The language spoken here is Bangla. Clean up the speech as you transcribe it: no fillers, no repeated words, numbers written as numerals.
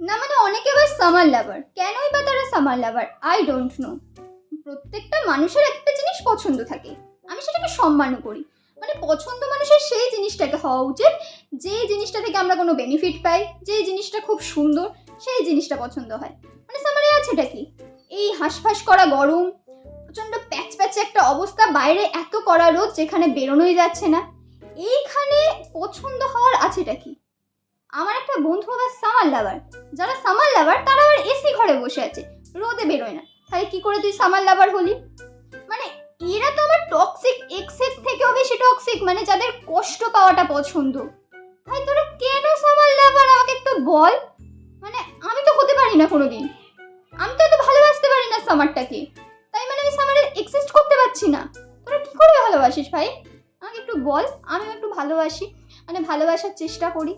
না মানে অনেকে আবার সামার লাভার, কেনই বা তারা summer lover I don't know. প্রত্যেকটা মানুষের একটা জিনিস পছন্দ থাকে, আমি সেটাকে সম্মানও করি। মানে পছন্দ মানুষের সেই জিনিসটাকে হওয়া উচিত যে জিনিসটা থেকে আমরা কোনো বেনিফিট পাই, যে জিনিসটা খুব সুন্দর, সেই জিনিসটা পছন্দ হয়। মানে সামারে আছেটা কি, এই হাঁসফাঁস করা গরম, প্রচণ্ড প্যাচ প্যাচে একটা অবস্থা, বাইরে এত কড়া রোদ যেখানে বেরোনোই যাচ্ছে না, এইখানে পছন্দ হওয়ার আছেটা কি? আমার একটা বন্ধু আবার সামার লাভার, যারা সামার লাভার তারা আবার এসি ঘরে বসে আছে, রোদে বেরোয় না। তাই কি করে তুই সামার লাভার হলি? মানে এরা তো আবার টক্সিক এক্সের থেকেও বেশি টক্সিক, মানে যাদের কষ্ট পাওয়াটা পছন্দ। ভাই তোরা কেন সামার লাভার আমাকে একটু বল। মানে আমি তো হতে পারি না কোনোদিন, আমি তো এত ভালোবাসতে পারি না সামারটাকে, তাই মানে আমি সামারে এক্সিস্ট করতে পারছি না। তোরা কি করে ভালোবাসিস ভাই, আমাকে একটু বল, আমিও একটু ভালোবাসি, মানে ভালোবাসার চেষ্টা করি।